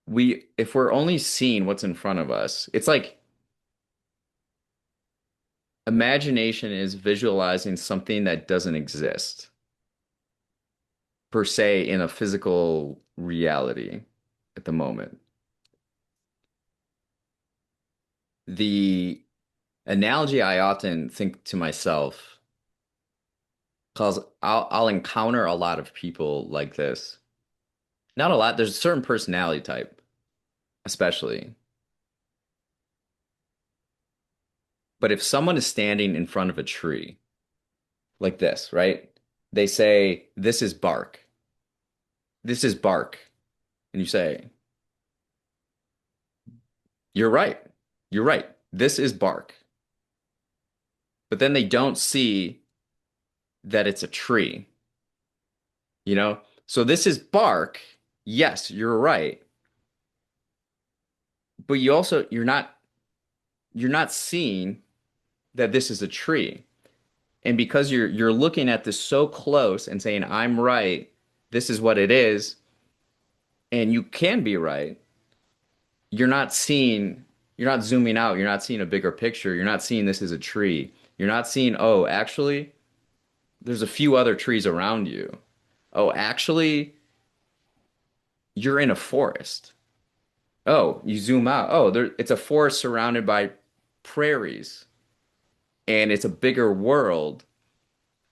we if we're only seeing what's in front of us, it's like imagination is visualizing something that doesn't exist per se in a physical reality at the moment. The analogy I often think to myself, because I'll encounter a lot of people like this. Not a lot, there's a certain personality type, especially. But if someone is standing in front of a tree like this, right? They say, "This is bark. This is bark." And you say, "You're right. You're right. This is bark." But then they don't see that it's a tree, you know? So this is bark. Yes, you're right. But you're not seeing that this is a tree. And because you're looking at this so close and saying, "I'm right. This is what it is," and you can be right, you're not zooming out, you're not seeing a bigger picture, you're not seeing this as a tree. You're not seeing, oh, actually, there's a few other trees around you. Oh, actually, you're in a forest. Oh, you zoom out. Oh, it's a forest surrounded by prairies, and it's a bigger world.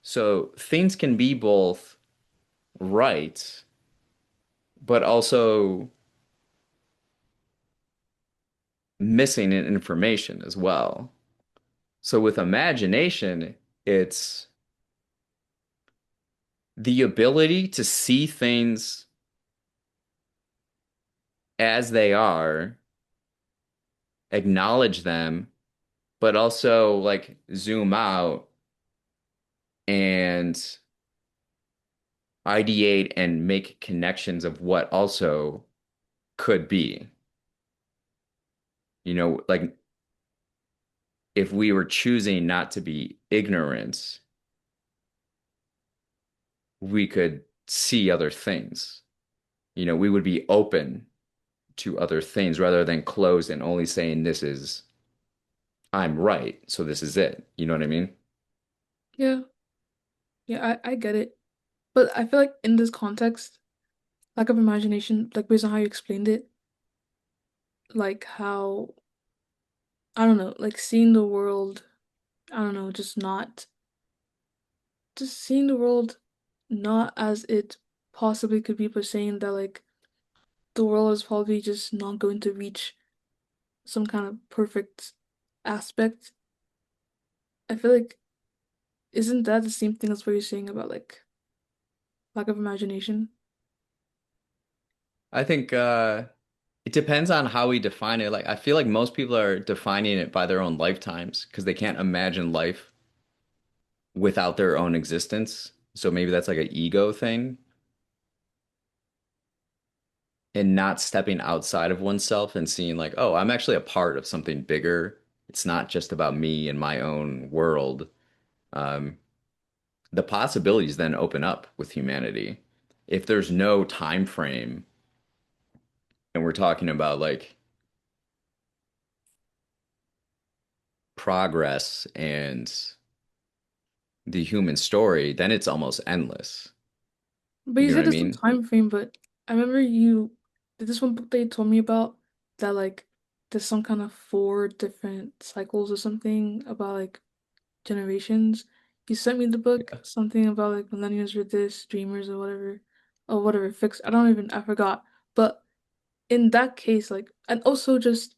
So things can be both right, but also missing in information as well. So with imagination, it's the ability to see things as they are, acknowledge them, but also like zoom out and ideate and make connections of what also could be. Like if we were choosing not to be ignorant, we could see other things. We would be open to other things rather than closed and only saying this is I'm right, so this is it. You know what I mean? Yeah, yeah, I get it. But I feel like in this context, lack of imagination, like based on how you explained it, like how, I don't know, like seeing the world, I don't know, just seeing the world not as it possibly could be, but saying that like the world is probably just not going to reach some kind of perfect aspect. I feel like, isn't that the same thing as what you're saying about like lack of imagination? I think it depends on how we define it. Like I feel like most people are defining it by their own lifetimes because they can't imagine life without their own existence. So maybe that's like an ego thing and not stepping outside of oneself and seeing like, oh, I'm actually a part of something bigger. It's not just about me and my own world. Um, the possibilities then open up with humanity. If there's no time frame and we're talking about like progress and the human story, then it's almost endless. But You you know what said I there's no mean? time frame, but I remember you did this one book that you told me about that like there's some kind of four different cycles or something about like generations. You sent me the book, Yeah. something about like millennials were this, dreamers or whatever, fixed. I don't even I forgot. But in that case, like and also just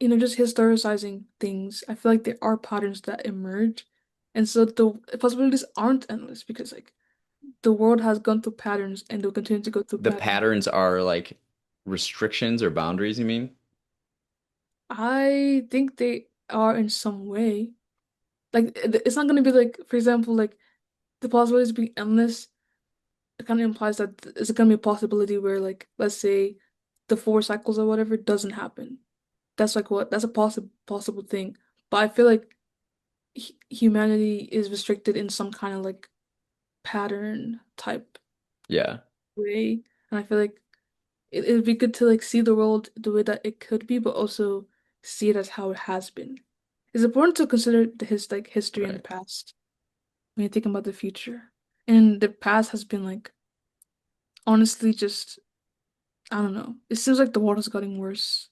just historicizing things, I feel like there are patterns that emerge. And so the possibilities aren't endless because like the world has gone through patterns and they'll continue to go through The patterns. patterns are like restrictions or boundaries, you mean? I think they are in some way. Like it's not gonna be like, for example, like the possibilities being endless. It kind of implies that it's gonna be a possibility where, like, let's say, the four cycles or whatever doesn't happen. That's a possible thing. But I feel like humanity is restricted in some kind of pattern type Yeah. way, and I feel like it'd be good to like see the world the way that it could be, but also see it as how it has been. It's important to consider like history in the Right. past when you're thinking about the future. And the past has been like honestly just I don't know. It seems like the world is getting worse.